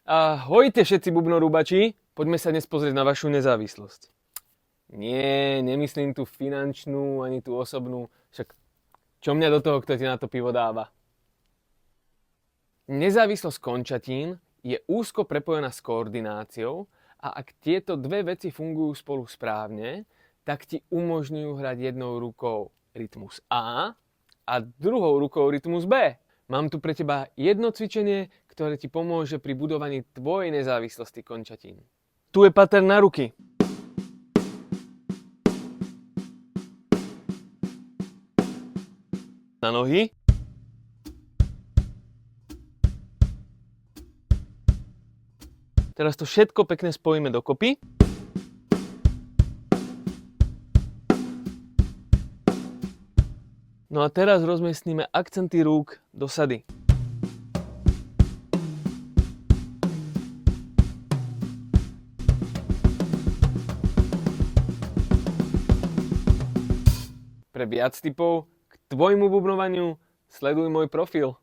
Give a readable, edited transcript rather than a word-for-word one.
Ahojte všetci bubnorúbači, poďme sa dnes pozrieť na vašu nezávislosť. Nie, nemyslím tú finančnú, ani tú osobnú, však čo mňa do toho, kto ti na to pivo dáva. Nezávislosť končatín je úzko prepojená s koordináciou a ak tieto dve veci fungujú spolu správne, tak ti umožňujú hrať jednou rukou rytmus A a druhou rukou rytmus B. Mám tu pre teba jedno cvičenie, ktoré ti pomôže pri budovaní tvojej nezávislosti končatín. Tu je pattern na ruky. Na nohy. Teraz to všetko pekne spojíme dokopy. No a teraz rozmiestnime akcenty rúk do sady. Pre viac tipov k tvojmu bubnovaniu sleduj môj profil.